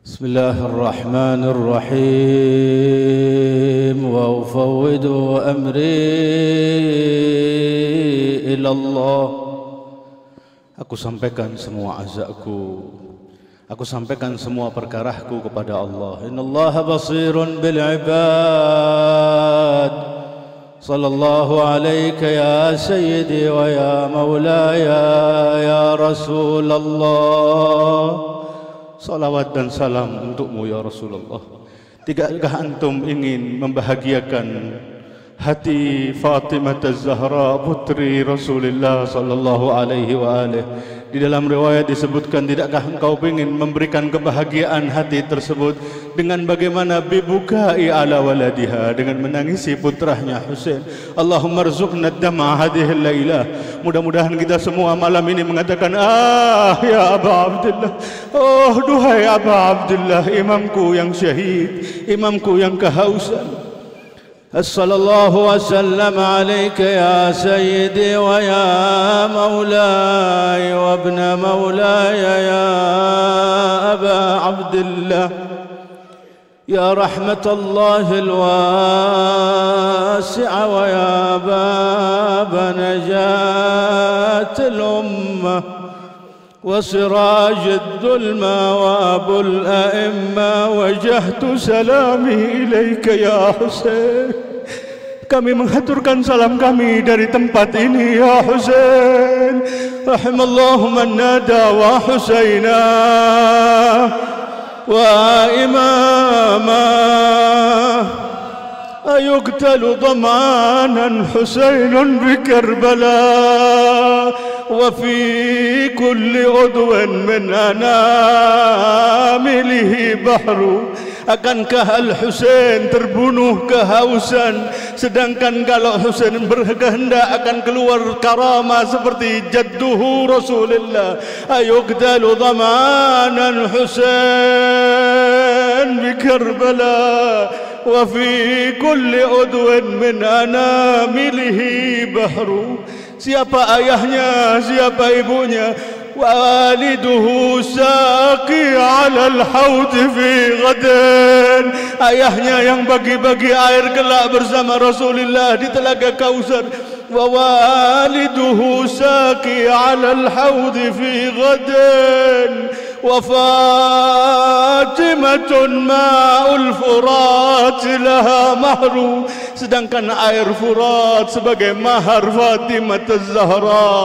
بسم الله الرحمن الرحيم وأفوض أمري إلى الله. Aku sampaikan semua azakku, aku sampaikan semua perkaraku kepada Allah. Innallaha basirun bil ibad. Sallallahu alayka ya sayyidi wa ya maulaya ya Rasulullah. Salawat dan salam untukmu ya Rasulullah. Tidakkah antum ingin membahagiakan hati Fatimah Az-Zahra putri Rasulullah sallallahu alaihi wa alihi? Di dalam riwayat disebutkan, tidakkah engkau ingin memberikan kebahagiaan hati tersebut dengan bagaimana bibukai ala waladiha, dengan menangisi putranya Husain. Allahumma rzuqna ad-dam'a hadhihi al-lailah. Mudah-mudahan kita semua malam ini mengatakan, ya Aba Abdullah, oh duhai Aba Abdullah, imamku yang syahid, imamku yang kehausan. Sallallahu wasallam alaika ya sayyidi wa ya maulaya wa ibna maulaya ya Aba Abdullah. Ya rahmatallahi al-wasi'a wa ya baba najatil ummah wa siraj ad-dulma wa abul a'imma wajahtu salami ilaika ya Husain. Kami menghaturkan salam kami dari tempat ini ya Husain. Rahimallahu man nada wa Husaina wa imama ayuqtalu dhamanan Husainun bi Karbala wa fi kulli udwan min anamilihi bahru. Akankah Al-Husain terbunuh kehausan, sedangkan kalau Husain berkehendak akan keluar karamah seperti jadduhu Rasulullah. Ayuqtalu dhamanan Husain bi Karbala wa fi kulli udwan min anamilihi bahru. Siapa ayahnya, siapa ibunya? Waliduhu saqi 'ala al-haud fi ghadan. Ayahnya yang bagi-bagi air kelak bersama Rasulullah di telaga Kausar. Wa waliduhu saqi 'ala al-haud fi ghadan. Wa Fatimatun ma'ul Furat laha mahru. Sedangkan air Furat sebagai mahar Fatimah Az-Zahra.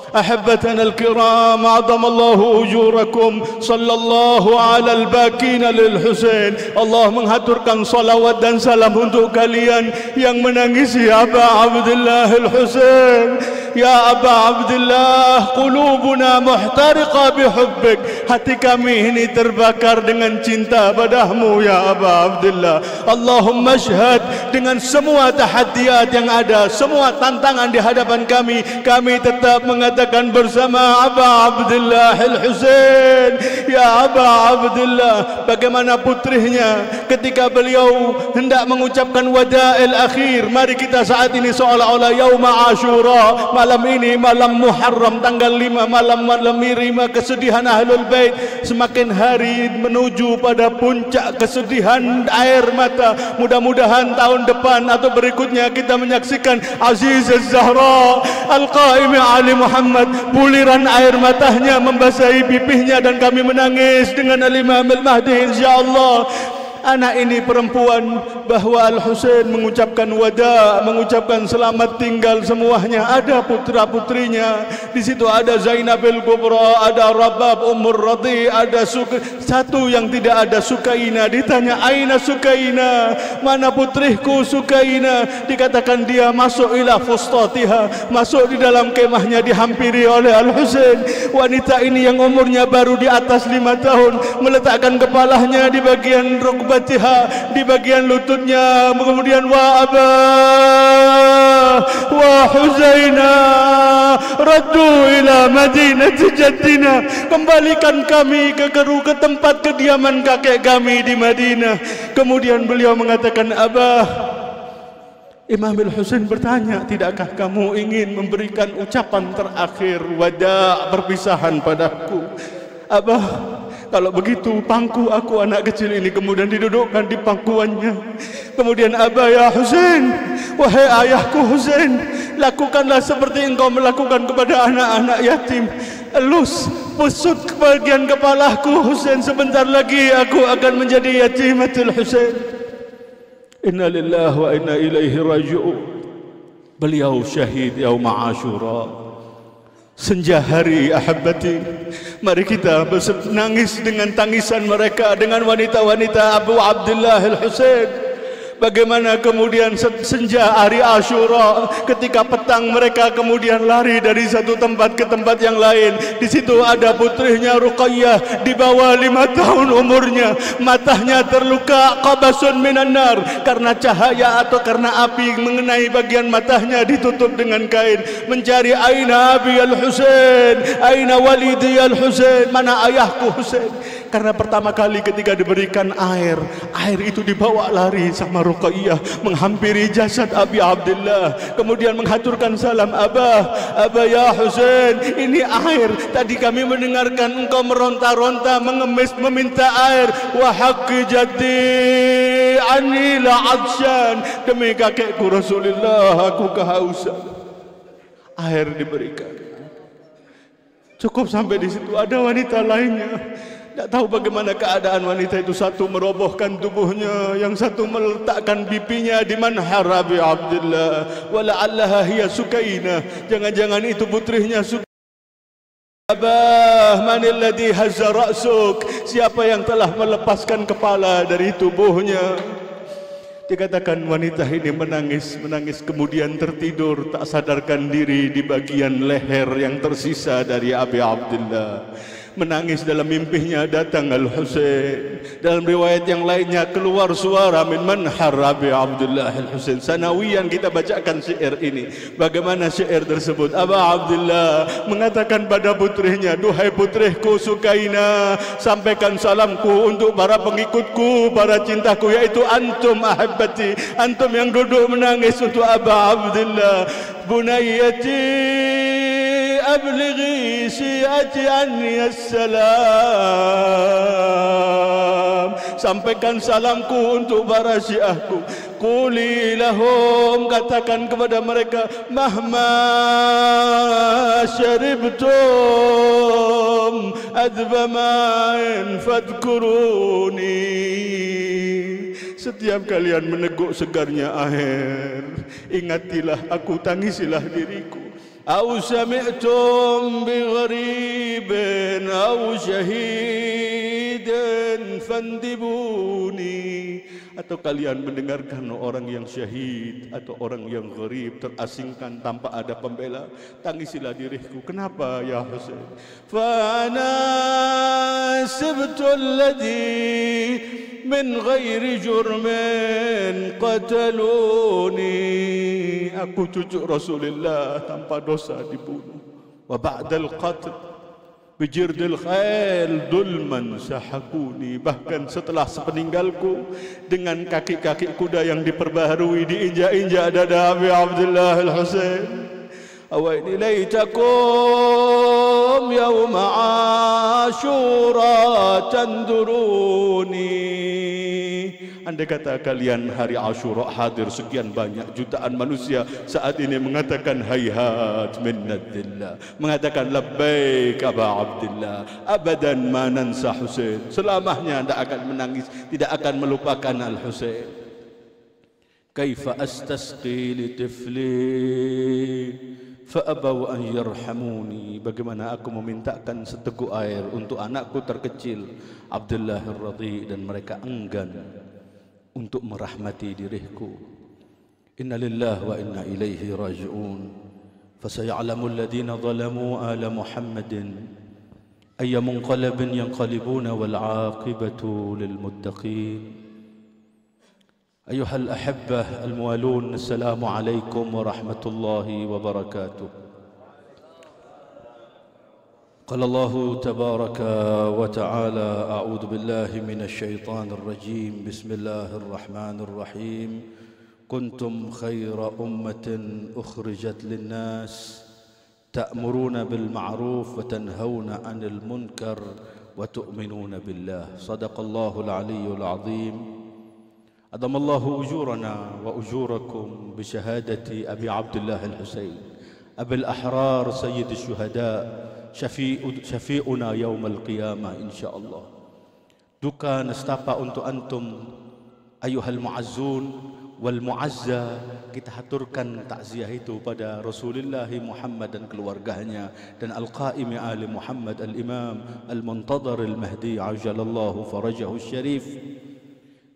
أحبتنا الكرام عظم الله أجوركم. صلى الله على الباكين للحسين. Allah menghaturkan salawat dan salam untuk kalian yang menangisi Aba Abdullah Al-Husain. Ya Aba Abdullah, qulubuna muhtariqa bihubbik. Hati kami ini terbakar dengan cinta padamu ya Aba Abdullah. Allahumma syhad, dengan semua tahaddiat yang ada, semua tantangan di hadapan kami, kami tetap mengatakan bersama Aba Abdullah Al-Husain. Ya Aba Abdullah, bagaimana putrinya ketika beliau hendak mengucapkan wada'il akhir. Mari kita saat ini seolah-olah yauma Ashura, malam ini malam Muharram tanggal 5, malam mirima kesedihan Ahlul Bait. Semakin hari menuju pada puncak kesedihan air mata. Mudah-mudahan tahun depan atau berikutnya kita menyaksikan Aziz Az-Zahra Al-Qaimi Ali Muhammad, buliran air matanya membasahi pipihnya dan kami menangis dengan Al-Imam Al-Mahdi insyaallah. Anak ini perempuan, bahwa Al-Husain mengucapkan wada, mengucapkan selamat tinggal semuanya. Ada putra-putrinya. Di situ ada Zainabil Kubra, ada Rabab Ummur Radhi, ada satu yang tidak ada Sukaina. Ditanya, aina Sukaina? Mana putriku Sukaina? Dikatakan dia masuk ila fustatiha, masuk di dalam kemahnya, dihampiri oleh Al-Husain. Wanita ini yang umurnya baru di atas 5 tahun meletakkan kepalanya di bagian rukbatiha, di bagian lututnya. Kemudian wa Aba wa Husaina raddu ila madinati jaddina. Kembalikan kami ke tempat kediaman kakek kami di Madinah. Kemudian beliau mengatakan, Abah, Imam Al-Husain bertanya, tidakkah kamu ingin memberikan ucapan terakhir wada perpisahan padaku? Abah, Kalau begitu pangku aku anak kecil ini, kemudian didudukkan di pangkuannya. Kemudian Aba ya Husain, wahai ayahku Husain, lakukanlah seperti engkau melakukan kepada anak-anak yatim. Elus, pusut bagian kepalaku Husain, sebentar lagi aku akan menjadi yatimatul Husain. Inna lillahi wa inna ilaihi raji'un. Beliau syahid yaum Ashura. Senja hari ahabbati, mari kita menangis dengan tangisan mereka, dengan wanita-wanita Abu Abdullah Al-Husain. Bagaimana kemudian senja hari Ashura, ketika petang mereka kemudian lari dari satu tempat ke tempat yang lain. Di situ ada putrinya Ruqayyah, di bawah 5 tahun umurnya, matanya terluka qabasun minan nar, karena cahaya atau karena api mengenai bagian matanya, ditutup dengan kain. Mencari aina Abi Al-Husain, aina walidi Al-Husain, mana ayahku Husain. Karena pertama kali ketika diberikan air itu dibawa lari sama Ruqayyah, menghampiri jasad Abi Abdullah, kemudian menghaturkan salam, Abah ya Husain, ini air. Tadi kami mendengarkan engkau meronta-ronta, mengemis, meminta air. Wa haqqi jaddi anni la'adsyan, demi kakekku Rasulullah aku kehausan. Air diberikan. Cukup sampai di situ. Ada wanita lainnya, tak tahu bagaimana keadaan wanita itu. Satu merobohkan tubuhnya, yang satu meletakkan pipinya di manhar Abi Abdullah. Wala'allaha hiya Sukainah, jangan-jangan itu putrinya Sukainah. Abah, manil ladhi hazza ra'suk, siapa yang telah melepaskan kepala dari tubuhnya. Dikatakan wanita ini menangis, kemudian tertidur tak sadarkan diri di bagian leher yang tersisa dari Abi Abdullah. Menangis dalam mimpinya datang Al-Husain. Dalam riwayat yang lainnya keluar suara min manhar Abi Abdullah Al-Husain. Sanawiyan kita bacakan syair ini. Bagaimana syair tersebut? Aba Abdullah mengatakan pada putrinya, duhai putriku Sukainah, sampaikan salamku untuk para pengikutku, para cintaku, yaitu antum ahabbati, antum yang duduk menangis untuk Aba Abdullah. Bunayyati ablighi syi'ati anni assalam, sampaikan salamku untuk para syiahku. Quli lahum, katakan kepada mereka, mahma syaribtum adba ma'in fadkuruni, setiap kalian meneguk segarnya air, ingatilah aku, tangisilah diriku. Au sami'tum bi gharibin au syahidin fandibuni, atau kalian mendengarkan orang yang syahid atau orang yang gharib, terasingkan tanpa ada pembela, tangisilah diriku. Kenapa ya Husain? Fa ana sibtul ladhi min ghairi jurmin qataluni, aku cucu Rasulullah tanpa dosa dibunuh. Wa ba'dal qatl bijirdil khail dulman sahakuni, bahkan setelah sepeninggalku dengan kaki-kaki kuda yang diperbaharui, diinjak-injak dada Abi Abdullah Al-Husain. Awaini laitakum yawma Ashura tanduruni, andai kata kalian hari Ashura hadir sekian banyak jutaan manusia saat ini mengatakan hayhat minnadillah, mengatakan labbaik Aba Abdullah, abadan ma nansa Husain, selamanya anda akan menangis, tidak akan melupakan Al-Husain. Kaifa astasqi li tifli fa'abaw an yarhamuni, bagaimana aku memintakan seteguk air untuk anakku terkecil Abdullah Ar-Radhi dan mereka enggan untuk merahmati diriku. Inna lillahi wa inna ilaihi raji'un. Fasaya'lamu alladhina zalamu ala Muhammadin ayya munqalabin yanqalibuna wal 'aqibatu lil muttaqin. أيها الأحبة الموالون، السلام عليكم ورحمة الله وبركاته. قال الله تبارك وتعالى: أعوذ بالله من الشيطان الرجيم، بسم الله الرحمن الرحيم. كنتم خير أمة أخرجت للناس تأمرون بالمعروف وتنهون عن المنكر wa tu'minuna billah. Sadaqallahul aliyyul azim. Adamallahu ujurana wa ujurakum bi syahadati Abi Abdullah al-Husain Abil Ahrar Sayyid Syuhada syafi'una yaumal qiyamah insyaallah. Duka nestapa untuk antum ayuhal mu'azzun wal mu'azza. Kita haturkan takziah itu pada Rasulullah Muhammad dan keluarganya dan al-qaimi ali Muhammad al-imam al-muntadhar al-mahdi ajalallahu farajahu syarif.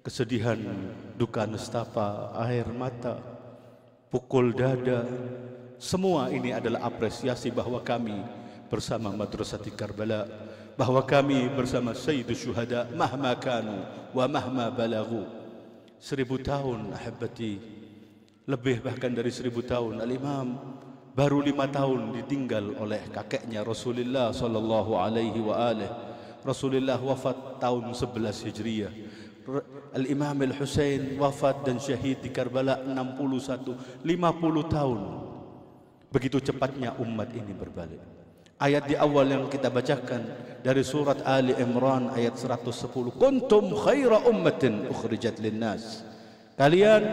Kesedihan, duka nestapa, air mata, pukul dada, semua ini adalah apresiasi bahwa kami bersama Madrasati Karbala, bahwa kami bersama Sayyidus Syuhada mahma kanu wa mahma balagu. 1000 tahun ahibati, lebih bahkan dari 1000 tahun. Al-Imam baru 5 tahun ditinggal oleh kakeknya Rasulullah sallallahu alaihi wa alihi. Rasulullah wafat tahun 11 Hijriah. Al-Imam Al-Husain wafat dan syahid di Karbala 51, 50 tahun. Begitu cepatnya umat ini berbalik. Ayat di awal yang kita bacakan dari surat Ali Imran ayat 110, kuntum khaira ummatin ukhrijat linnas. Kalian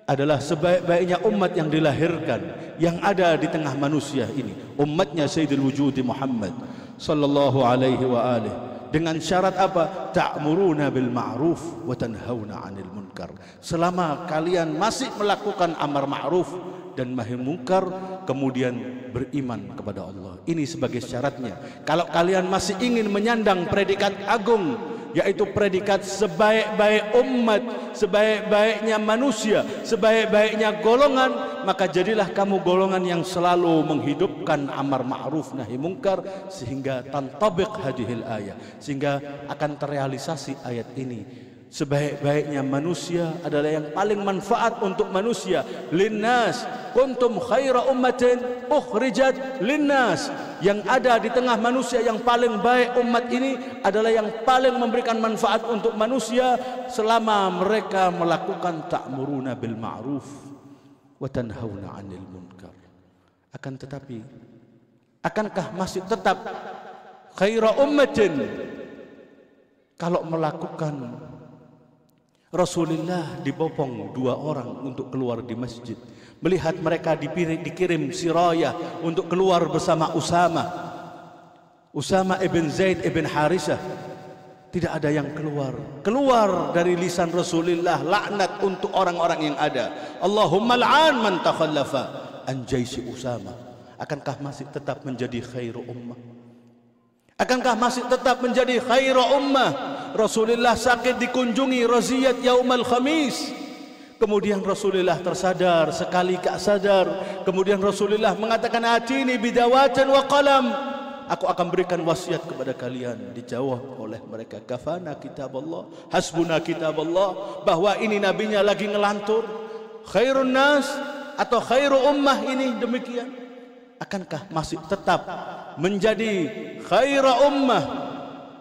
adalah sebaik-baiknya umat yang dilahirkan, yang ada di tengah manusia ini. Umatnya Sayyidul Wujudi Muhammad sallallahu alaihi wa alihi. Dengan syarat apa? Ta'muruna bil ma'ruf wa tanhauna 'anil munkar. Selama kalian masih melakukan amar ma'ruf dan nahi munkar, kemudian beriman kepada Allah. Ini sebagai syaratnya. Kalau kalian masih ingin menyandang predikat agung, yaitu predikat sebaik-baik umat, sebaik-baiknya manusia, sebaik-baiknya golongan, maka jadilah kamu golongan yang selalu menghidupkan amar ma'ruf nahi munkar, sehingga tantabiq hadhil ayat, sehingga akan terrealisasi ayat ini. Sebaik-baiknya manusia adalah yang paling manfaat untuk manusia. Linnas kuntum khaira ummatin ukhrijat linnas. Yang ada di tengah manusia yang paling baik umat ini adalah yang paling memberikan manfaat untuk manusia selama mereka melakukan ta'muruna bil ma'ruf wa tanhauna 'anil munkar. Akan tetapi, akankah masih tetap khaira ummatin kalau melakukan Rasulullah dibopong 2 orang untuk keluar di masjid, melihat mereka dikirim sirayah untuk keluar bersama Usama ibn Zaid ibn Harisah. Tidak ada yang keluar dari lisan Rasulullah laknat untuk orang-orang yang ada. Allahumma al'an man takhallafa an jaisi Usama. Akankah masih tetap menjadi khairu ummah? Akankah masih tetap menjadi khairu ummah? Rasulullah sakit dikunjungi raziyat yaumal khamis. Kemudian Rasulullah tersadar, sekali tak sadar. Kemudian Rasulullah mengatakan, atini bidawatin wa qalam. Aku akan berikan wasiat kepada kalian. Dijawab oleh mereka, kafana kitab Allah, hasbuna kitab Allah. Bahwa ini nabinya lagi ngelantur. Khairun nas atau khairu ummah ini demikian. Akankah masih tetap menjadi khairu ummah?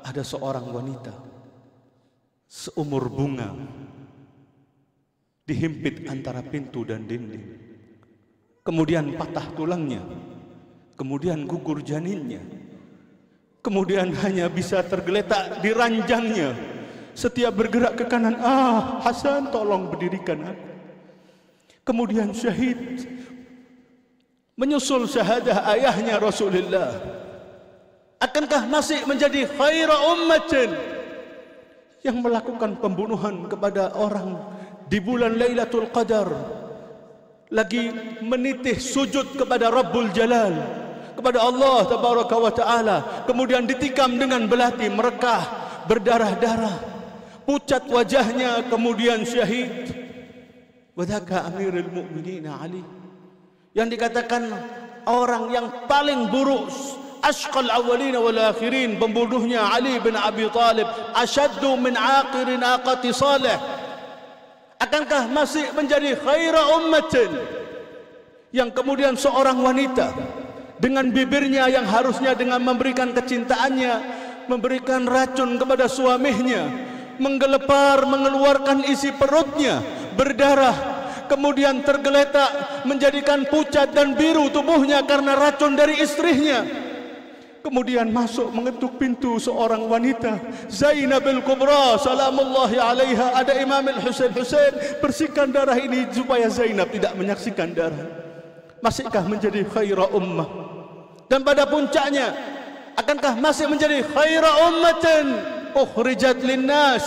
Ada seorang wanita seumur bunga dihimpit antara pintu dan dinding, kemudian patah tulangnya, kemudian gugur janinnya, kemudian hanya bisa tergeletak di ranjangnya. Setiap bergerak ke kanan, Hasan tolong berdirikan aku. Kemudian syahid, menyusul syahadah ayahnya Rasulullah. Akankah masih menjadi khairu ummatin yang melakukan pembunuhan kepada orang di bulan Lailatul Qadar, lagi menitih sujud kepada Rabbul Jalal, kepada Allah Tabaraka wa Ta'ala, kemudian ditikam dengan belati, merekah, berdarah-darah, pucat wajahnya, kemudian syahid. Wadhaka Amirul Mu'minin Ali, yang dikatakan orang yang paling buruk, ashqal awwalin wal akhirin, pembunuhnya Ali bin Abi Talib, asyaddu min aqir naqati Salih. Akankah masih menjadi khaira ummatin yang kemudian seorang wanita dengan bibirnya yang harusnya dengan memberikan kecintaannya memberikan racun kepada suaminya, menggelepar, mengeluarkan isi perutnya, berdarah, kemudian tergeletak, menjadikan pucat dan biru tubuhnya karena racun dari istrinya. Kemudian masuk mengetuk pintu seorang wanita, Zainab al-Kubra salamullahi alaiha. Ada Imam al-Husain, Husain bersihkan darah ini supaya Zainab tidak menyaksikan darah. Masihkah menjadi khaira ummah? Dan pada puncaknya, akankah masih menjadi khaira ummatin ukhrijat linnas?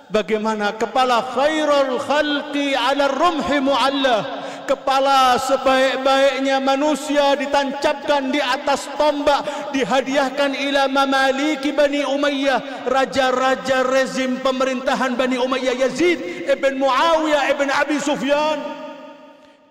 Bagaimana kepala khairul khalqi ala rumhi mu'allah, kepala sebaik-baiknya manusia ditancapkan di atas tombak, dihadiahkan ila mamaliki Bani Umayyah, raja-raja rezim pemerintahan Bani Umayyah, Yazid ibn Muawiyah ibn Abi Sufyan.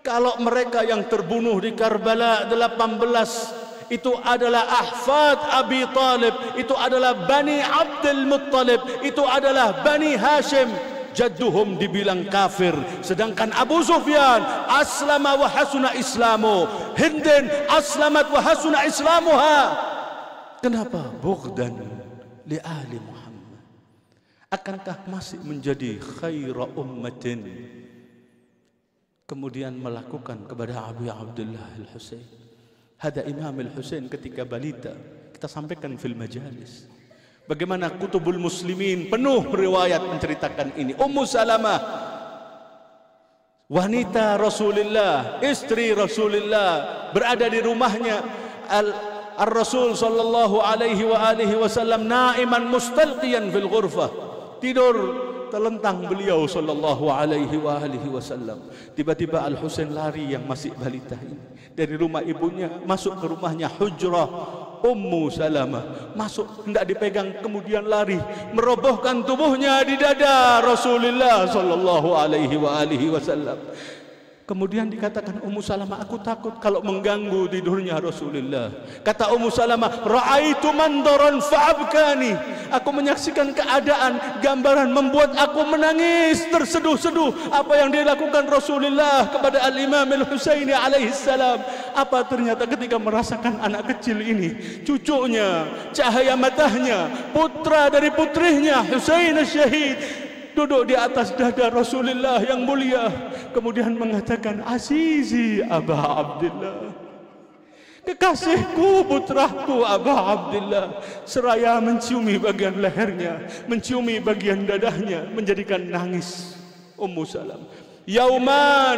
Kalau mereka yang terbunuh di Karbala 18 itu adalah ahfad Abi Talib, itu adalah Bani Abdul Muttalib, itu adalah Bani Hashim, jadduhum dibilang kafir. Sedangkan Abu Sufyan aslama wa hasuna islamu, Hindin aslamat wa hasuna islamuha. Kenapa? Bughdan li ahli Muhammad. Akankah masih menjadi khaira ummatin kemudian melakukan kepada Abu Abdullah al-Husain? Hada Imam al-Husain ketika balita, kita sampaikan fil majalis. Bagaimana kutubul muslimin penuh riwayat menceritakan ini. Ummu Salamah, wanita Rasulullah, istri Rasulullah, berada di rumahnya Al-Rasul sallallahu alaihi wasallam naiman mustalqiyan fil ghurfah, tidur telentang beliau sallallahu alaihi wasallam. Tiba-tiba Al-Husain lari yang masih balita ini dari rumah ibunya masuk ke rumahnya hujrah Ummu Salamah, masuk hendak dipegang, kemudian lari merobohkan tubuhnya di dada Rasulullah sallallahu alaihi wasallam. Kemudian dikatakan Ummu Salamah, aku takut kalau mengganggu tidurnya Rasulullah. Kata Ummu Salamah, ra'aitu mandaran fa'abkani, aku menyaksikan keadaan, gambaran membuat aku menangis terseduh-seduh. Apa yang dilakukan Rasulullah kepada Al-Imam Al-Husaini alaihi salam. Apa ternyata ketika merasakan anak kecil ini, cucunya, cahaya matanya, putra dari putrinya Husain al-Syahid, duduk di atas dada Rasulullah yang mulia, kemudian mengatakan, Azizi Aba Abdillah, kekasihku, putraku Aba Abdillah. Seraya menciumi bagian lehernya, menciumi bagian dadahnya, menjadikan nangis Ummu Salam. Yauman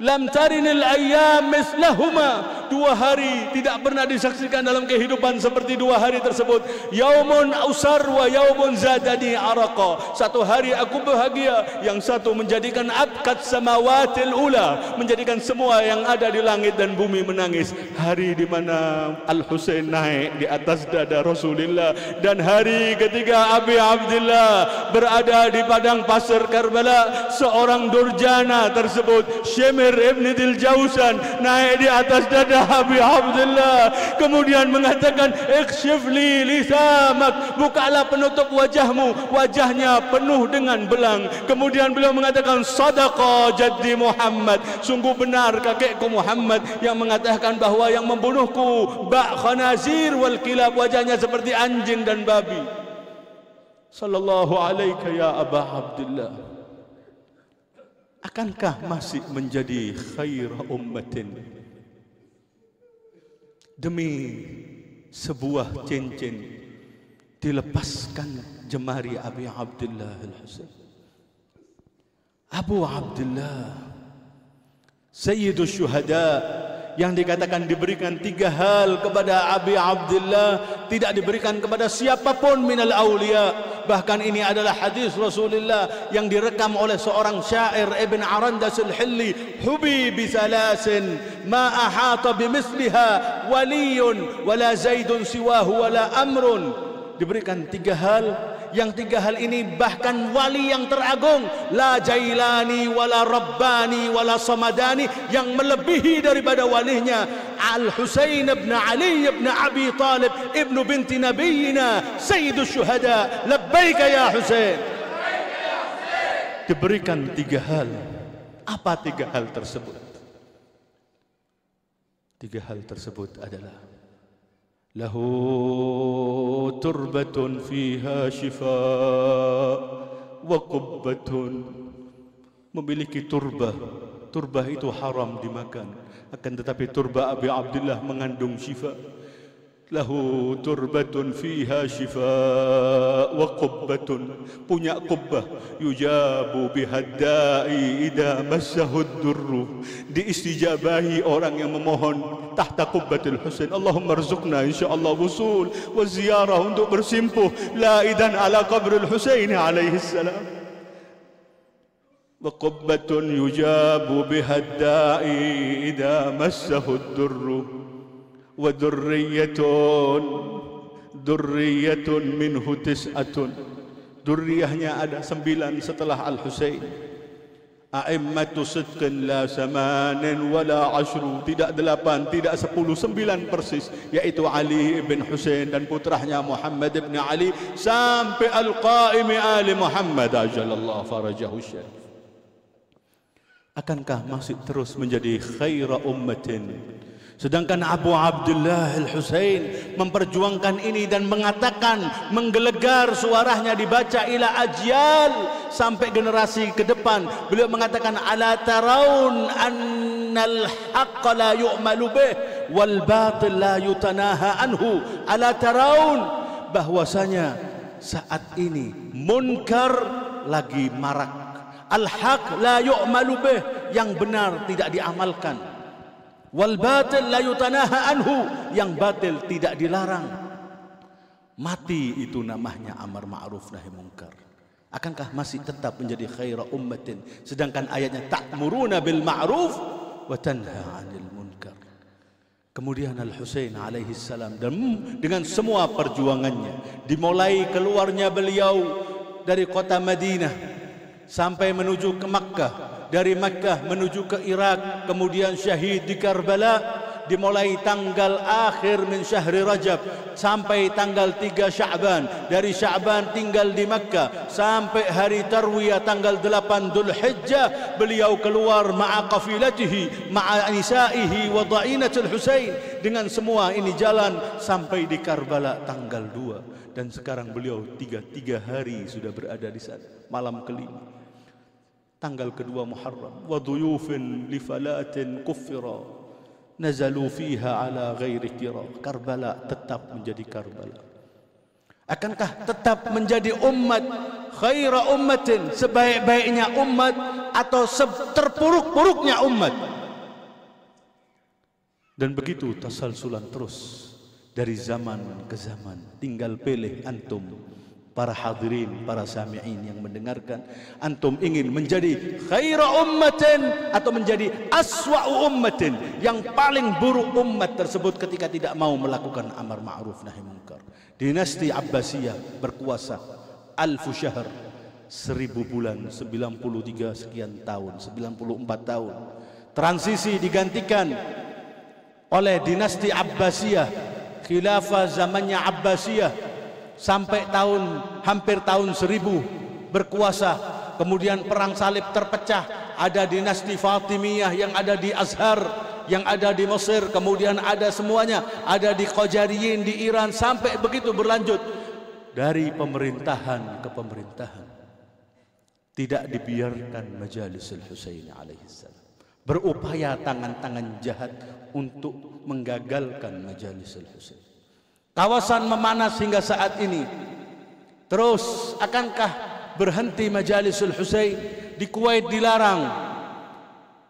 lam tarinil ayyam mislahuma, 2 hari tidak pernah disaksikan dalam kehidupan seperti 2 hari tersebut. Yaumun usar wa yaumun zadani araqa, 1 hari aku bahagia, yang satu menjadikan abkat samawatil ula, menjadikan semua yang ada di langit dan bumi menangis. Hari di mana Al-Husain naik di atas dada Rasulullah, dan hari ketika Abi Abdullah berada di padang pasir Karbala, seorang durjana tersebut Shimir ibn Dil Jausan naik di atas dada Abi Abdullah, kemudian mengatakan, ikshif li lisamak, bukalah penutup wajahmu. Wajahnya penuh dengan belang. Kemudian beliau mengatakan, sadaqa jaddi Muhammad, sungguh benar kakekku Muhammad yang mengatakan bahwa yang membunuhku ba' khanazir wal kilab, wajahnya seperti anjing dan babi. Sallallahu alaika ya Aba Abdullah. Akankah masih menjadi khaira ummatin demi sebuah cincin dilepaskan jemari Abi Abdullah al-Husain? Abu Abdullah Sayyidus Syuhada, yang dikatakan diberikan 3 hal kepada Abi Abdullah, tidak diberikan kepada siapapun minal awliya. Bahkan ini adalah hadis Rasulullah yang direkam oleh seorang syair Ibn Arandas al-Hilli, hubi bisalasin ma ahata bimisliha waliyun wala zaidun siwahu wala amrun. Diberikan 3 hal, yang 3 hal ini bahkan wali yang teragung, la jailani wala rabbani wala samadani, yang melebihi daripada walinya Al-Husain ibn Ali ibn Abi Talib ibn binti Nabiyina Sayyidus Syuhada. Labbaika ya Husain. Diberikan 3 hal. Apa 3 hal tersebut? 3 hal tersebut adalah lahu turbatun fiha shifa wa qubbatun, memiliki turbah. Turbah itu haram dimakan, akan tetapi turbah Abi Abdullah mengandung syifa. lahu turbatun fiha shifa wa qubbatun, punya qubbah yujabu bihaddai idza massahu durru, diistijabahi orang yang memohon tahta qubbatil Husain. Allahumma rzuqna insyaallah wusul wa ziyarah untuk bersimpuh laidan ala qabril Husain alaihi salam. Wa qubbatun yujabu bihaddai idza massahu durru wa durriyatun minhu tis'atun, durriyahnya ada 9 setelah Al-Husain. A'immatu sidqin la samanin wala ashru, tidak 8, tidak 10, 9 persis, yaitu Ali ibn Husain dan putranya Muhammad ibn Ali sampai Al-Qaimi Ali Muhammad ajalallahu farajahu syarif. Akankah masih terus menjadi khaira ummatin? Sedangkan Abu Abdullah Al-Husain memperjuangkan ini dan mengatakan, menggelegar suaranya dibaca ila ajyal sampai generasi ke depan. Beliau mengatakan, ala taraun annal haqq la yu'malu bih wal batil la yutanaha anhu. Ala taraun, bahwasanya saat ini munkar lagi marak, al-haq la yu'malu bih, yang benar tidak diamalkan, wal batil la yutanaha anhu, yang batil tidak dilarang. Mati itu namanya amar ma'ruf nahi munkar. Akankah masih tetap menjadi khaira ummatin, sedangkan ayatnya ta'muruna bil ma'ruf wa tanha 'anil munkar. Kemudian Al-Husain alaihi salam dan dengan semua perjuangannya, dimulai keluarnya beliau dari kota Madinah sampai menuju ke Makkah, dari Makkah menuju ke Irak, kemudian syahid di Karbala, dimulai tanggal akhir min syahri Rajab sampai tanggal 3 Sya'ban, dari Sya'ban tinggal di Makkah sampai hari Tarwiyah tanggal 8 Dzulhijjah, beliau keluar ma'a qafilatihi ma'a nisaihi wa dha'inatul Husain. Dengan semua ini jalan sampai di Karbala tanggal 2, dan sekarang beliau tiga hari sudah berada di sana. Malam kelima, tanggal kedua Muharram, wa dhuyufin li falatin kuffira nazalu fiha ala ghairi kira. Karbala tetap menjadi Karbala. Akankah tetap menjadi umat khaira ummatin, sebaik-baiknya umat, atau terpuruk-puruknya umat? Dan begitu tasalsulan terus dari zaman ke zaman. Tinggal pilih antum, para hadirin, para sami'in yang mendengarkan, antum ingin menjadi khaira ummatin atau menjadi aswa'u ummatin, yang paling buruk umat tersebut ketika tidak mau melakukan amar ma'ruf nahi munkar. Dinasti Abbasiyah berkuasa 1000 syahr, 1000 bulan, 93 sekian tahun, 94 tahun. Transisi digantikan oleh dinasti Abbasiyah, khilafah zamannya Abbasiyah sampai hampir tahun 1000 berkuasa. Kemudian perang salib terpecah, ada dinasti Fatimiyah yang ada di Azhar, yang ada di Mesir, kemudian ada semuanya, ada di Qajariyin di Iran, sampai begitu berlanjut dari pemerintahan ke pemerintahan. Tidak dibiarkan majalis Al-Husain alaihi salam berupaya tangan-tangan jahat untuk menggagalkan majalis Al-Husain. Kawasan memanas hingga saat ini. Terus akankah berhenti majalis Al-Husain? Di Kuwait dilarang.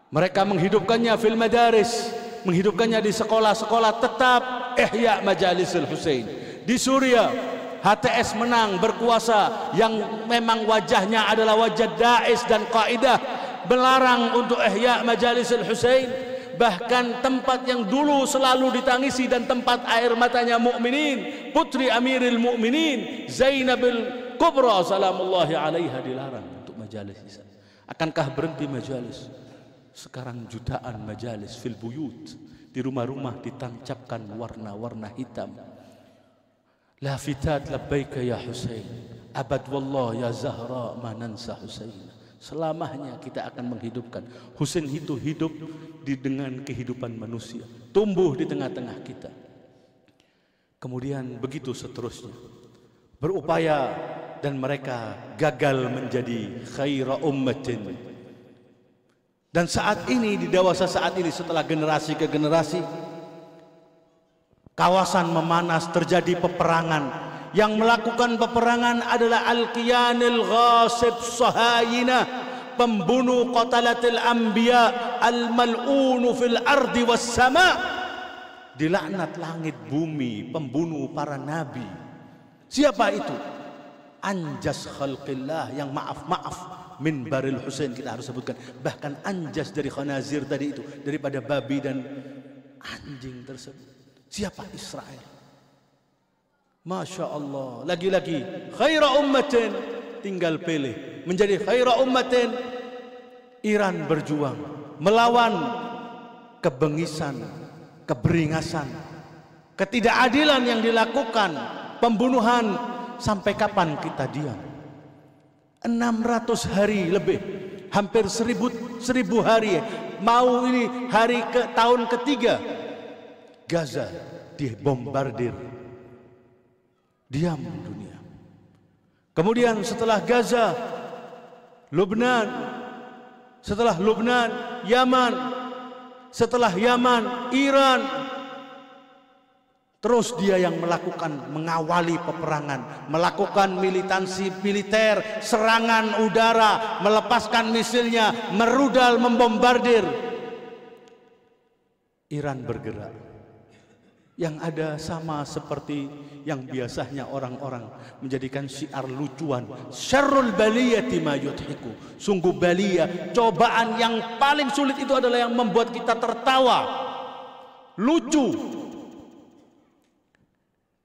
Mereka menghidupkannya fil madaris, menghidupkannya di sekolah-sekolah, tetap ihya majalis Al-Husain. Di Suria HTS menang, berkuasa, yang memang wajahnya adalah wajah Daesh dan Qaidah, melarang untuk ihya majalis Al-Husain. Bahkan tempat yang dulu selalu ditangisi dan tempat air matanya mukminin, putri Amirul Mukminin Zainabul Kubra salamullahi alaiha, dilarang untuk majalis. Akankah berhenti majalis? Sekarang jutaan majalis fil buyut, di rumah-rumah ditancapkan warna-warna hitam. Lafitat labbaika ya Husain, abad wallah ya Zahra ma nansa Husain. Selamanya kita akan menghidupkan Husain. Itu hidup dengan kehidupan manusia, tumbuh di tengah-tengah kita. Kemudian begitu seterusnya, berupaya, dan mereka gagal menjadi khaira ummatin. Dan saat ini, di dewasa saat ini, setelah generasi ke generasi, Kawasan memanas, terjadi peperangan. Yang melakukan peperangan adalah Al-Qiyanil Ghasib Sahayinah, pembunuh qatalatil anbiya, al-mal'unu fil ardi was sama', dilaknat langit bumi, pembunuh para nabi. Siapa itu? Anjas khalqillah, yang maaf-maaf min baril Husain, kita harus sebutkan. Bahkan anjas dari khanazir tadi itu, daripada babi dan anjing tersebut. Siapa? Israel. Masya Allah. Lagi-lagi khaira ummatin, tinggal pilih menjadi khaira ummatin. Iran berjuang melawan kebengisan, keberingasan, ketidakadilan yang dilakukan, pembunuhan. Sampai kapan kita diam? 600 hari lebih, hampir 1000 hari. Mau ini hari tahun ketiga Gaza dibombardir. Diam dunia. Kemudian setelah Gaza, Lubnan, setelah Lubnan, Yaman, setelah Yaman, Iran. Terus dia yang mengawali peperangan, melakukan militansi militer, serangan udara, melepaskan misilnya, merudal, membombardir. Iran bergerak. Yang ada sama seperti yang biasanya orang-orang menjadikan syiar lucuan. Syarrul baliyati ma yudhiku. Sungguh balia, cobaan yang paling sulit itu adalah yang membuat kita tertawa, lucu.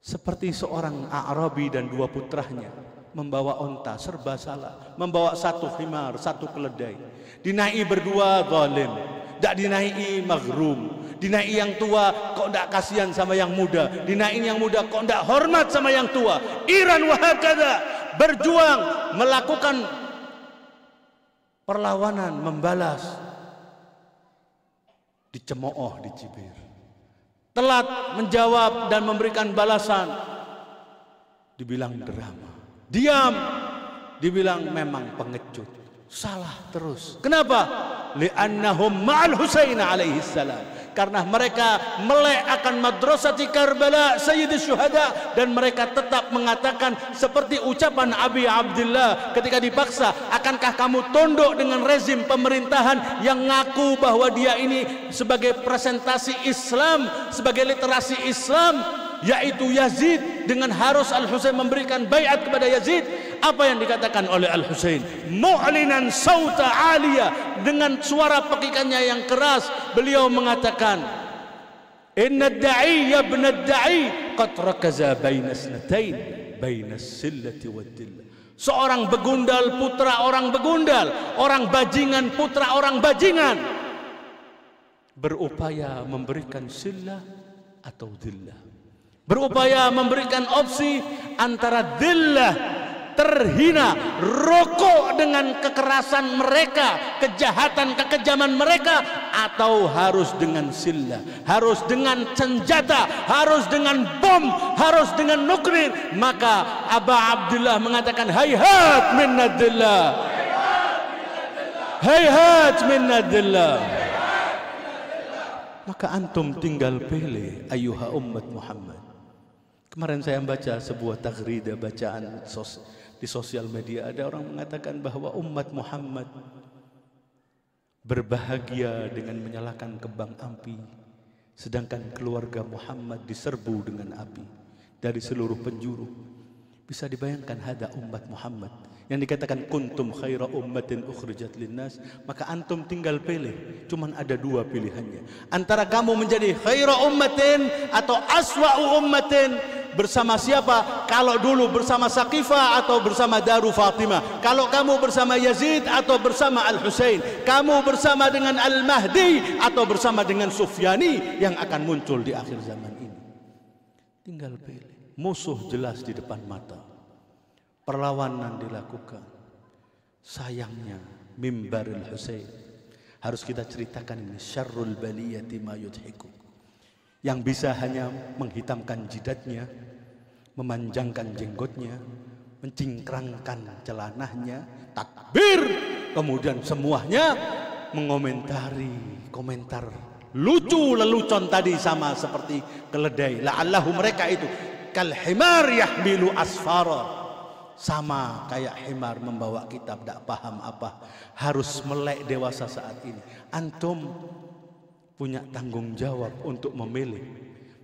Seperti seorang Arabi dan 2 putranya membawa onta, serba salah. Membawa 1 khimar, 1 keledai. Dinaiki berdua, zalim. Tak dinaiki, maghrum. Dinaiki yang tua, kok tidak kasihan sama yang muda. Dinaiki yang muda, kok tidak hormat sama yang tua. Iran wahakadha, berjuang, melakukan perlawanan, membalas. Dicemooh, dicibir. Telat menjawab dan memberikan balasan, dibilang drama. Diam, dibilang memang pengecut. Salah terus. Kenapa? Li'annahum ma'al Husain alaihi salam. Karena mereka melek akan madrasati Karbala Sayyidus Syuhada, dan mereka tetap mengatakan seperti ucapan Abi Abdullah ketika dipaksa, akankah kamu tunduk dengan rezim pemerintahan yang ngaku bahwa dia ini sebagai presentasi Islam, sebagai literasi Islam, yaitu Yazid, dengan harus Al-Husain memberikan baiat kepada Yazid. Apa yang dikatakan oleh Al-Husain? Mu'linan sauta aliyah, dengan suara pekikannya yang keras, beliau mengatakan, inna da'i ya ibn ad-da'i qad rakaza baina snatain baina sillati wad dillah. Seorang begundal putra orang begundal, orang bajingan putra orang bajingan, berupaya memberikan sillah atau dillah, berupaya memberikan opsi antara dillah, terhina, rokok dengan kekerasan mereka, kejahatan, kekejaman mereka, atau harus dengan sillah, harus dengan senjata, harus dengan bom, harus dengan nuklir. Maka Aba Abdullah mengatakan, hayhat minnadillah, hayhat minnadillah. Maka antum tinggal pilih, ayuha ummat Muhammad. Kemarin saya membaca sebuah taghridah, bacaan di sosial media. Ada orang mengatakan bahwa umat Muhammad berbahagia dengan menyalakan kembang api, sedangkan keluarga Muhammad diserbu dengan api dari seluruh penjuru. Bisa dibayangkan, hada umat Muhammad yang dikatakan kuntum khaira ummatin ukhrijat linnas. Maka antum tinggal pilih, cuman ada 2 pilihannya, antara kamu menjadi khaira ummatin atau aswa'u ummatin. Bersama siapa? Kalau dulu bersama Saqifah atau bersama Daru Fatimah. Kalau kamu bersama Yazid atau bersama Al-Husain. Kamu bersama dengan Al-Mahdi atau bersama dengan Sufyani yang akan muncul di akhir zaman ini. Tinggal pilih. Musuh jelas di depan mata, perlawanan dilakukan. Sayangnya mimbarul Husain harus kita ceritakan ini, syarrul baliyati ma yudhiku, yang bisa hanya menghitamkan jidatnya, memanjangkan jenggotnya, mencingkrangkan celananya, takbir, kemudian semuanya mengomentari komentar lucu lelucon tadi sama seperti keledai. La'allahu mereka itu kal himar yahmilu asfara, sama kayak himar membawa kitab, tidak paham apa, harus melek dewasa saat ini. Antum punya tanggung jawab untuk memilih,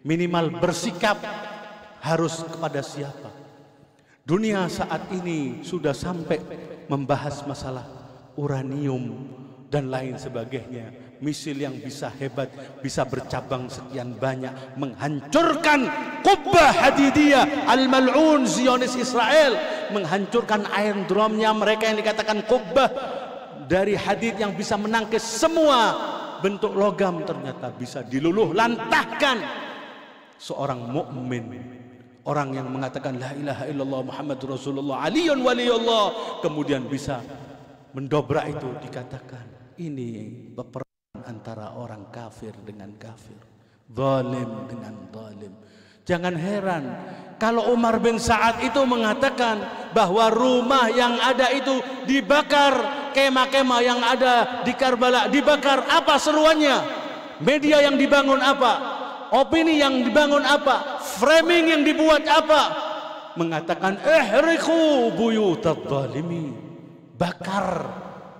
minimal bersikap harus kepada siapa. Dunia saat ini sudah sampai membahas masalah uranium dan lain sebagainya. Misil yang bisa hebat, bisa bercabang sekian banyak, menghancurkan Qubbah Hadidiyah al-mal'un Zionis Israel, menghancurkan Iron Dome-nya mereka yang dikatakan Qubbah dari hadid yang bisa menangkis semua bentuk logam, ternyata bisa diluluh lantahkan. Seorang mukmin, orang yang mengatakan la ilaha illallah Muhammadur Rasulullah Aliyun waliyullah, kemudian bisa mendobrak itu, dikatakan ini peperangan antara orang kafir dengan kafir, zalim dengan zalim. Jangan heran kalau Umar bin Sa'ad itu mengatakan bahwa rumah yang ada itu dibakar, kemah-kemah yang ada di Karbala dibakar. Apa seruannya? Media yang dibangun apa? Opini yang dibangun apa? Framing yang dibuat apa? Mengatakan ihriqu buyutadz zalimin, bakar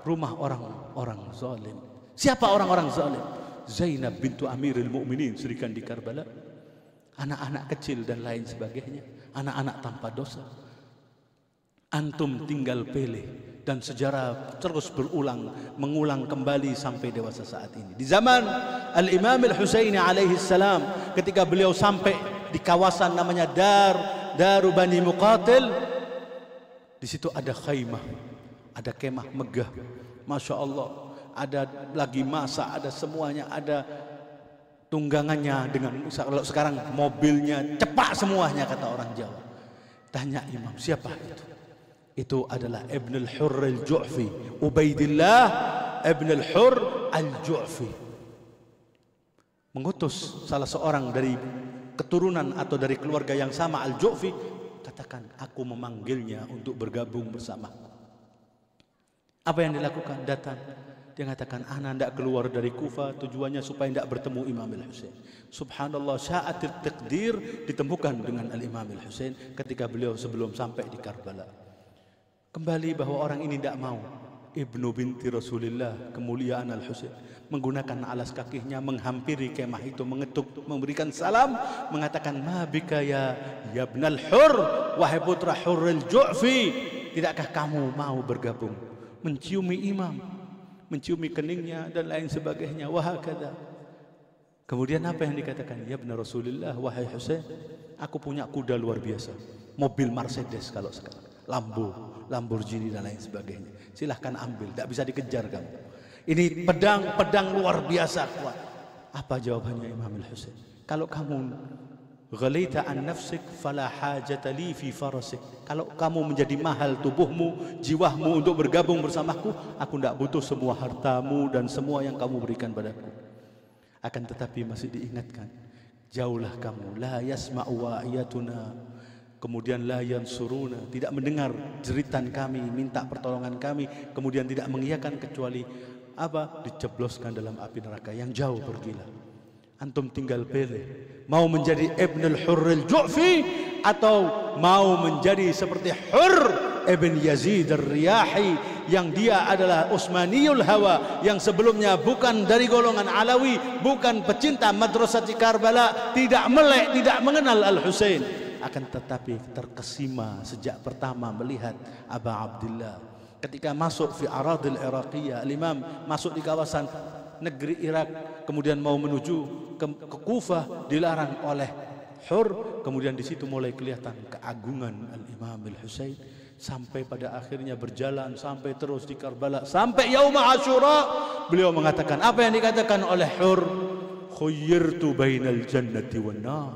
rumah orang-orang zalim. Siapa orang-orang zalim? Zainab bintu Amirul Mukminin sedirikan di Karbala, anak-anak kecil dan lain sebagainya, anak-anak tanpa dosa. Antum tinggal pilih, dan sejarah terus berulang, mengulang kembali sampai dewasa saat ini. Di zaman Al-Imam Al-Husaini alaihi salam, ketika beliau sampai di kawasan namanya Daru Bani Muqatil, di situ ada khaymah, ada kemah megah, masya Allah. Ada lagi masa, ada semuanya, ada tunggangannya dengan, kalau sekarang mobilnya cepat semuanya kata orang Jawa. Tanya imam, siapa itu? Itu adalah Ibn al-Hurr al-Ju'fi, Ubaidillah Ibn al-Hurr al-Ju'fi, mengutus salah seorang dari keturunan atau dari keluarga yang sama al-Ju'fi, katakan aku memanggilnya untuk bergabung bersamaku. Apa yang dilakukan? Datang. Dia mengatakan, ana tidak keluar dari Kufah, tujuannya supaya tidak bertemu Imam Al-Husain. Subhanallah, sya'atil taqdir ditemukan dengan Al-Imam Al-Husain ketika beliau sebelum sampai di Karbala. Kembali bahwa orang ini tidak mau. Ibnu binti Rasulullah, kemuliaan Al-Husain, menggunakan alas kakinya menghampiri kemah itu, mengetuk, memberikan salam, mengatakan, ma bika ya ibnal Hurr, wahai putra Hurr al-Ju'fi, tidakkah kamu mau bergabung? Menciumi imam, menciumi keningnya dan lain sebagainya, wahakadha. Kemudian apa yang dikatakan? Ya benar Rasulullah, wahai Husain, aku punya kuda luar biasa, mobil Mercedes kalau sekarang, Lamborghini dan lain sebagainya, silahkan ambil, tidak bisa dikejar kamu. Ini pedang luar biasa kuat. Apa jawabannya Imam Al-Husain? Kalau kamu ghalita an nafsik fala hajata li fi farasik, kalau kamu menjadi mahal tubuhmu, jiwamu untuk bergabung bersamaku, aku tidak butuh semua hartamu dan semua yang kamu berikan padaku. Akan tetapi masih diingatkan, jauhlah kamu, la yasma'u wa'iyatuna, kemudian la yansuruna, tidak mendengar jeritan kami, minta pertolongan kami, kemudian tidak mengiyakan kecuali apa? Dicebloskan dalam api neraka yang jauh, pergilah. Antum tinggal pilih, mau menjadi Ibn al-Hurr al-Ju'fi atau mau menjadi seperti Hurr ibn Yazid al-Riyahi yang dia adalah Utsmaniyul Hawa, yang sebelumnya bukan dari golongan Alawi, bukan pecinta madrasah Karbala, tidak melek, tidak mengenal Al-Husain, akan tetapi terkesima sejak pertama melihat Aba Abdillah ketika masuk fi aradil Iraqiyah. Al-Imam masuk di kawasan negeri Irak, kemudian mau menuju ke Kufah, dilarang oleh Hurr. Kemudian di situ mulai kelihatan keagungan Al-Imam Al-Husain, sampai pada akhirnya berjalan sampai terus di Karbala sampai Yaum Ashura. Beliau mengatakan apa yang dikatakan oleh Hurr, khuyyirtu bainal jannati wan nar,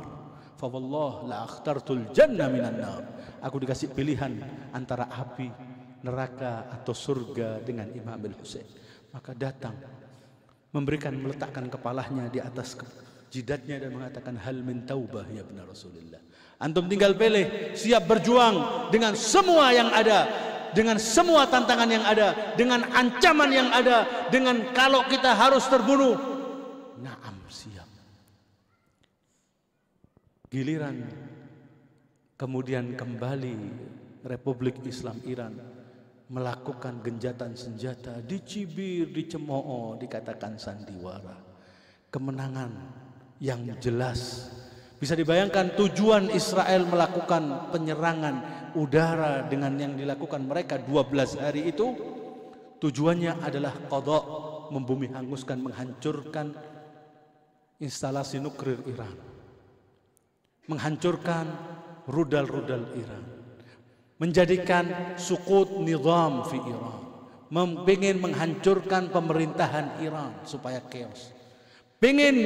fa wallah la akhtartul jannah minan nar. Aku dikasih pilihan antara api, neraka atau surga dengan Imam Al-Husain. Maka datang, memberikan, meletakkan kepalanya di atas jidatnya dan mengatakan, hal min taubah ya benar Rasulullah. Antum tinggal pilih, siap berjuang dengan semua yang ada, dengan semua tantangan yang ada, dengan ancaman yang ada, dengan kalau kita harus terbunuh, nah Giliran kemudian kembali Republik Islam Iran melakukan genjatan senjata, dicibir, dicemooh, dikatakan sandiwara. Kemenangan yang jelas. Bisa dibayangkan tujuan Israel melakukan penyerangan udara dengan yang dilakukan mereka 12 hari itu, tujuannya adalah qadha, membumi hanguskan, menghancurkan instalasi nuklir Iran, menghancurkan rudal-rudal Iran, menjadikan sukut nizam fi Iran, ingin menghancurkan pemerintahan Iran supaya chaos, ingin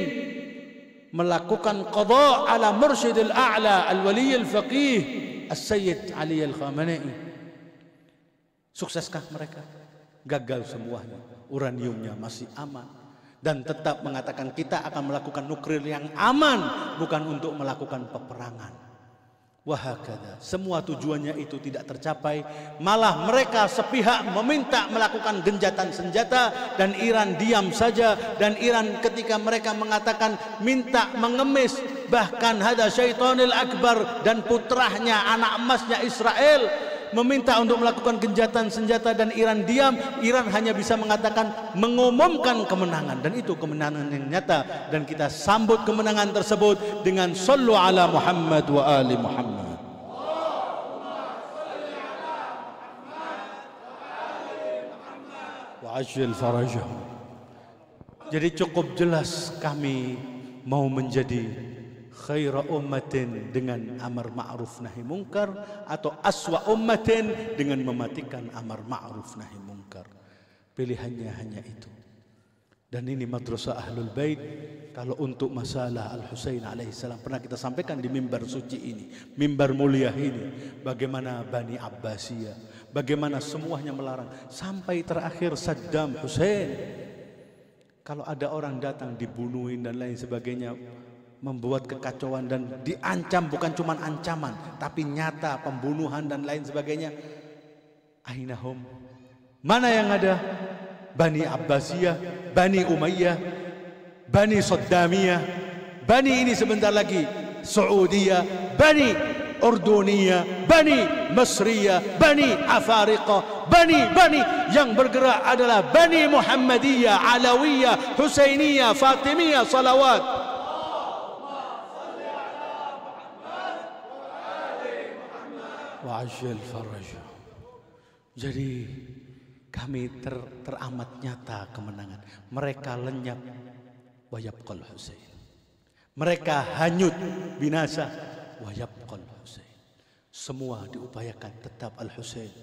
melakukan qadha ala mursyidil a'la al-wali al-faqih as-sayyid Ali al-Khamenei. Sukseskah mereka? Gagal semuanya. Uraniumnya masih aman dan tetap mengatakan kita akan melakukan nuklir yang aman, bukan untuk melakukan peperangan. Wahakadha, semua tujuannya itu tidak tercapai, malah mereka sepihak meminta melakukan genjatan senjata dan Iran diam saja. Dan Iran ketika mereka mengatakan minta mengemis, bahkan hada syaitanil akbar dan putranya anak emasnya Israel meminta untuk melakukan genjatan senjata dan Iran diam, Iran hanya bisa mengatakan mengumumkan kemenangan, dan itu kemenangan yang nyata, dan kita sambut kemenangan tersebut dengan sallu ala Muhammad wa ali Muhammad. Wa ajil farajahum. Jadi cukup jelas kami mau menjadi khaira ummatin dengan amar ma'ruf nahi munkar, atau aswa ummatin dengan mematikan amar ma'ruf nahi munkar. Pilihannya hanya itu. Dan ini madrasah Ahlul Bait. Kalau untuk masalah Al-Husain alaihissalam pernah kita sampaikan di mimbar suci ini, mimbar mulia ini, bagaimana Bani Abbasiyah, bagaimana semuanya melarang, sampai terakhir Saddam Hussein. Kalau ada orang datang dibunuhin dan lain sebagainya, membuat kekacauan dan diancam, bukan cuma ancaman tapi nyata, pembunuhan dan lain sebagainya. Ainahum, mana yang ada? Bani Abbasiyah, Bani Umayyah, Bani Saddamiyah, Bani ini sebentar lagi Saudiyah, Bani Urduniyah, Bani Masriyah, Bani Afariqah, Bani yang bergerak adalah Bani Muhammadiyah, Alawiyah, Husainiyah, Fatimiyah, salawat. Wa'ajil faraj. Jadi kami teramat nyata kemenangan. Mereka lenyap, wa yabqal Husain. Mereka hanyut, binasa, wa yabqal Husain. Semua diupayakan tetap Al-Husain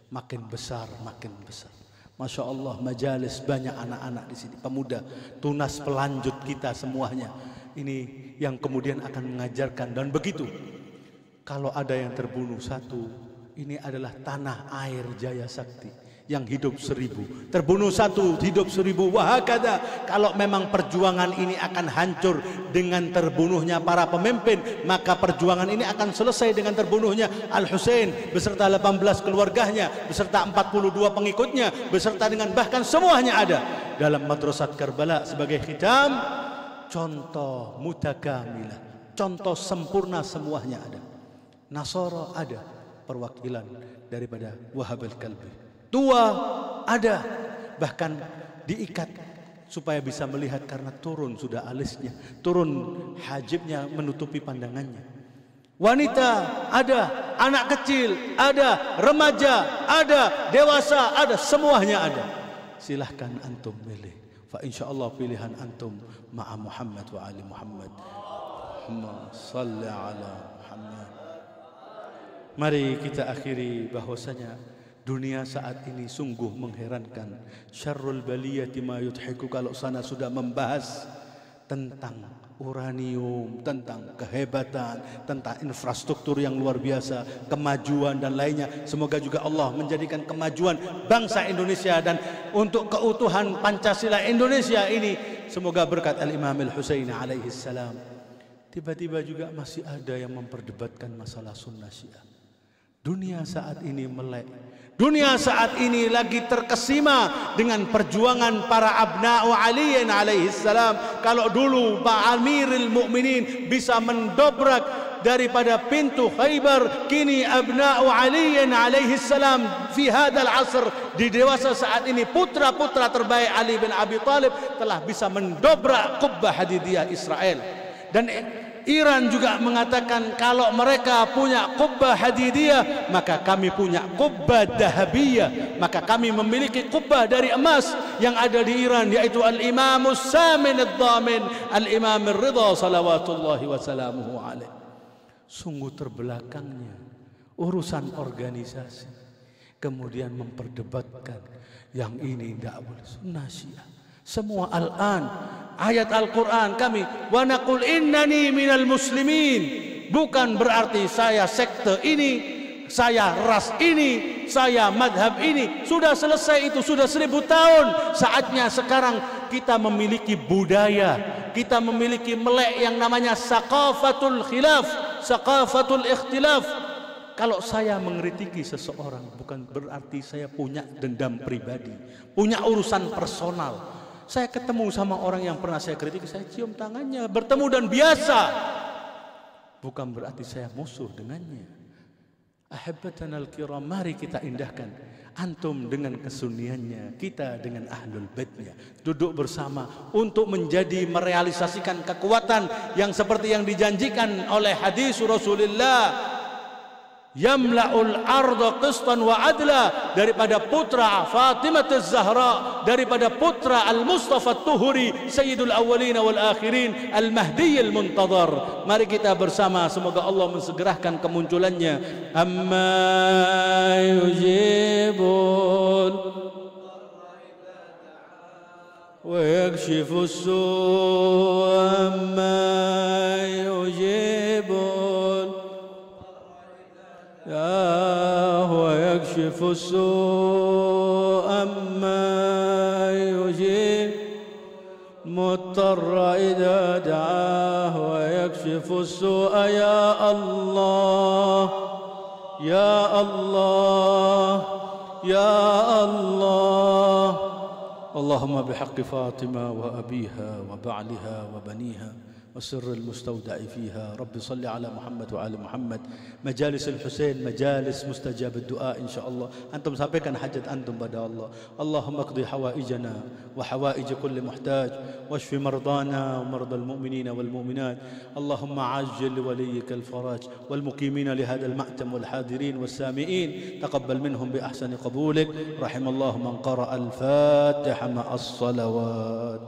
makin besar, makin besar. Masya Allah, majalis banyak anak-anak di sini, pemuda, tunas pelanjut kita semuanya. Ini yang kemudian akan mengajarkan, dan begitu. Kalau ada yang terbunuh satu, ini adalah tanah air Jaya Sakti yang hidup 1000. Terbunuh satu, hidup 1000. Wahakada. Kalau memang perjuangan ini akan hancur dengan terbunuhnya para pemimpin, maka perjuangan ini akan selesai dengan terbunuhnya Al-Husain beserta 18 keluarganya, beserta 42 pengikutnya, beserta dengan bahkan semuanya ada dalam Madrasat Karbala. Sebagai khitam, contoh mutakamilah, contoh sempurna, semuanya ada. Nasara ada, perwakilan daripada Wahab al-Kalbi. Tua ada, bahkan diikat supaya bisa melihat karena turun sudah alisnya, turun hajibnya menutupi pandangannya. Wanita ada, anak kecil ada, remaja ada, dewasa ada, semuanya ada. Silahkan antum milih. Fa insyaallah pilihan antum ma'a Muhammad wa ali Muhammad. Allahumma salli ala Muhammad. Mari kita akhiri bahwasanya dunia saat ini sungguh mengherankan. Syarrul baliyati ma yudhiku. Kalau sana sudah membahas tentang uranium, tentang kehebatan, tentang infrastruktur yang luar biasa, kemajuan dan lainnya. Semoga juga Allah menjadikan kemajuan bangsa Indonesia dan untuk keutuhan Pancasila Indonesia ini, semoga berkat Al-Imam Al-Husain alaihi salam. Tiba-tiba juga masih ada yang memperdebatkan masalah sunnah Syiah. Dunia saat ini melek. Dunia saat ini lagi terkesima dengan perjuangan para abna'u aliyin alaihi salam. Kalau dulu Pak Amirul Mukminin bisa mendobrak daripada pintu Khaybar, kini abna'u aliyin alaihi salam fi hadzal asr, di dewasa saat ini putra-putra terbaik Ali bin Abi Thalib telah bisa mendobrak kubbah hadidiyah Israel. Dan Iran juga mengatakan kalau mereka punya kubbah hadidiyah, maka kami punya kubbah dahabiyah. Maka kami memiliki kubbah dari emas yang ada di Iran, yaitu Al-Imamus Samin Ad-Damin Al-Imam Ar-Ridha salawatullahi wassalamuhu alaih. Sungguh terbelakangnya urusan organisasi, kemudian memperdebatkan yang ini tidak boleh. Sunnah Syiah semua al-an ayat Al-Quran kami wa naqul innani minal muslimin, bukan berarti saya sekte ini, saya ras ini, saya madhab ini. Sudah selesai itu, sudah 1000 tahun. Saatnya sekarang kita memiliki budaya, kita memiliki melek yang namanya saqafatul khilaf, saqafatul ikhtilaf. Kalau saya mengkritiki seseorang bukan berarti saya punya dendam pribadi, punya urusan personal. Saya ketemu sama orang yang pernah saya kritik, saya cium tangannya, bertemu dan biasa. Bukan berarti saya musuh dengannya. Ahabbatanal kiram, mari kita indahkan. Antum dengan kesunniannya, kita dengan ahlul baitnya, duduk bersama untuk menjadi merealisasikan kekuatan yang seperti yang dijanjikan oleh hadis Rasulullah, yamla'ul arda qistan wa adla, daripada putra Fatimah Az-Zahra, daripada putra Al-Mustafa At-Tuhuri, Sayyidul Awwalin wal Akhirin, Al-Mahdi Al-Muntadhar. Mari kita bersama, semoga Allah mensegerakan kemunculannya. Amma yujibul wa yakshifus su', amma yujibul هو يكشف السوء أما يجيب مضطر إذا دعاه ويكشف السوء يا الله يا الله يا الله. اللهم بحق فاطمة وأبيها وبعلها وبنيها والسر المستودع فيها، رب صل على محمد وعلى محمد. مجالس الحسين مجالس مستجاب الدعاء إن شاء الله. أنتم سابقا حجة أنتم بدأ الله. اللهم اقضي حوائجنا وحوائج كل محتاج، واشف مرضانا ومرضى المؤمنين والمؤمنات. اللهم عجل لوليك الفرج والمقيمين لهذا المأتم والحاضرين والسامعين، تقبل منهم بأحسن قبولك. رحم الله من قرأ الفاتحة مع الصلوات.